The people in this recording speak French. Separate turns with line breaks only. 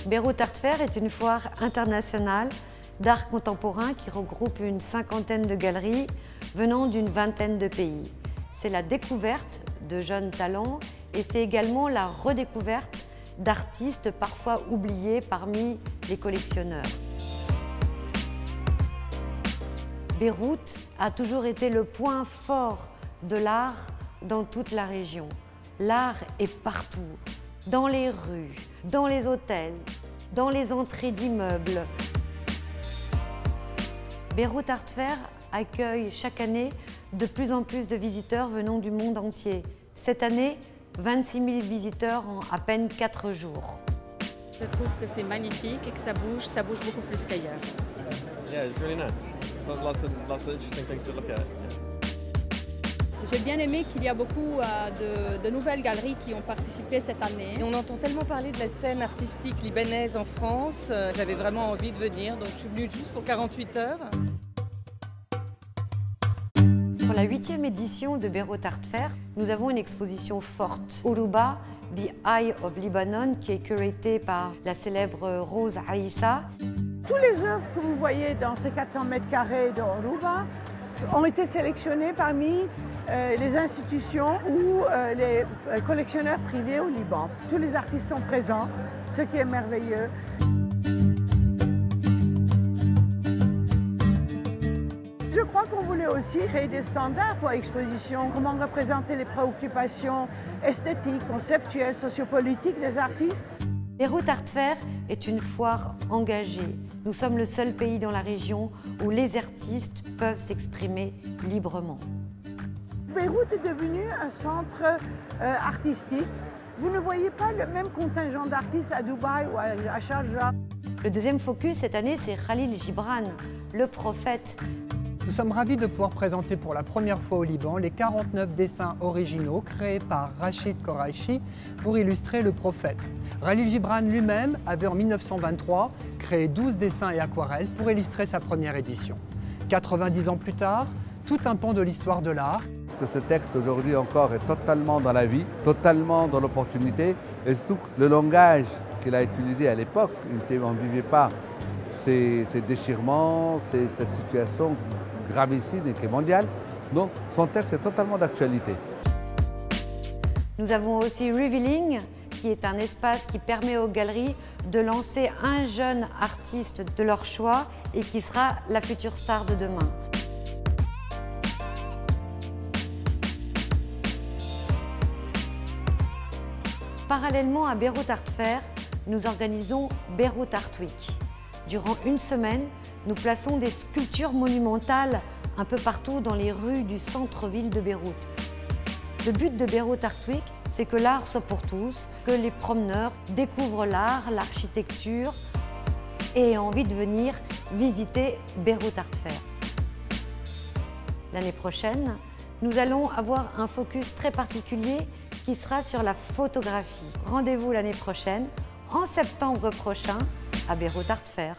Beyrouth Art Fair est une foire internationale d'art contemporain qui regroupe une cinquantaine de galeries venant d'une vingtaine de pays. C'est la découverte de jeunes talents et c'est également la redécouverte d'artistes parfois oubliés parmi les collectionneurs. Beyrouth a toujours été le point fort de l'art dans toute la région. L'art est partout, dans les rues, dans les hôtels, dans les entrées d'immeubles. Beyrouth Art Fair accueille chaque année de plus en plus de visiteurs venant du monde entier. Cette année, 26 000 visiteurs en à peine 4 jours.
Je trouve que c'est magnifique et que ça bouge beaucoup plus qu'ailleurs.
Yeah, it's really nice. Lots of interesting things to look at. Yeah.
J'ai bien aimé qu'il y a beaucoup de nouvelles galeries qui ont participé cette année.
Et on entend tellement parler de la scène artistique libanaise en France. J'avais vraiment envie de venir, donc je suis venue juste pour 48 heures.
Pour la 8e édition de Beyrouth Art Fair, nous avons une exposition forte. Uruba, The Eye of Lebanon, qui est curatée par la célèbre Rose Aïssa.
Tous les œuvres que vous voyez dans ces 400 mètres carrés de Uruba ont été sélectionnées parmi les institutions ou les collectionneurs privés au Liban. Tous les artistes sont présents, ce qui est merveilleux. Je crois qu'on voulait aussi créer des standards pour l'exposition, comment représenter les préoccupations esthétiques, conceptuelles, sociopolitiques des artistes.
Beyrouth Art Fair est une foire engagée. Nous sommes le seul pays dans la région où les artistes peuvent s'exprimer librement.
Beyrouth est devenu un centre artistique. Vous ne voyez pas le même contingent d'artistes à Dubaï ou à Sharjah.
Le deuxième focus cette année, c'est Khalil Gibran, le prophète.
Nous sommes ravis de pouvoir présenter pour la première fois au Liban les 49 dessins originaux créés par Rachid Koraichi pour illustrer le prophète. Khalil Gibran lui-même avait en 1923 créé 12 dessins et aquarelles pour illustrer sa première édition. 90 ans plus tard, tout un pan de l'histoire de l'art.
Parce que ce texte aujourd'hui encore est totalement dans la vie, totalement dans l'opportunité et surtout le langage qu'il a utilisé à l'époque, on ne vivait pas ces déchirements, cette situation gravissime et qui est mondiale. Donc son texte est totalement d'actualité.
Nous avons aussi Revealing, qui est un espace qui permet aux galeries de lancer un jeune artiste de leur choix et qui sera la future star de demain. Parallèlement à Beyrouth Art Fair, nous organisons Beyrouth Art Week. Durant une semaine, nous plaçons des sculptures monumentales un peu partout dans les rues du centre-ville de Beyrouth. Le but de Beyrouth Art Week, c'est que l'art soit pour tous, que les promeneurs découvrent l'art, l'architecture et aient envie de venir visiter Beyrouth Art Fair. L'année prochaine, nous allons avoir un focus très particulier qui sera sur la photographie. Rendez-vous l'année prochaine, en septembre prochain, à Beyrouth Art Fair.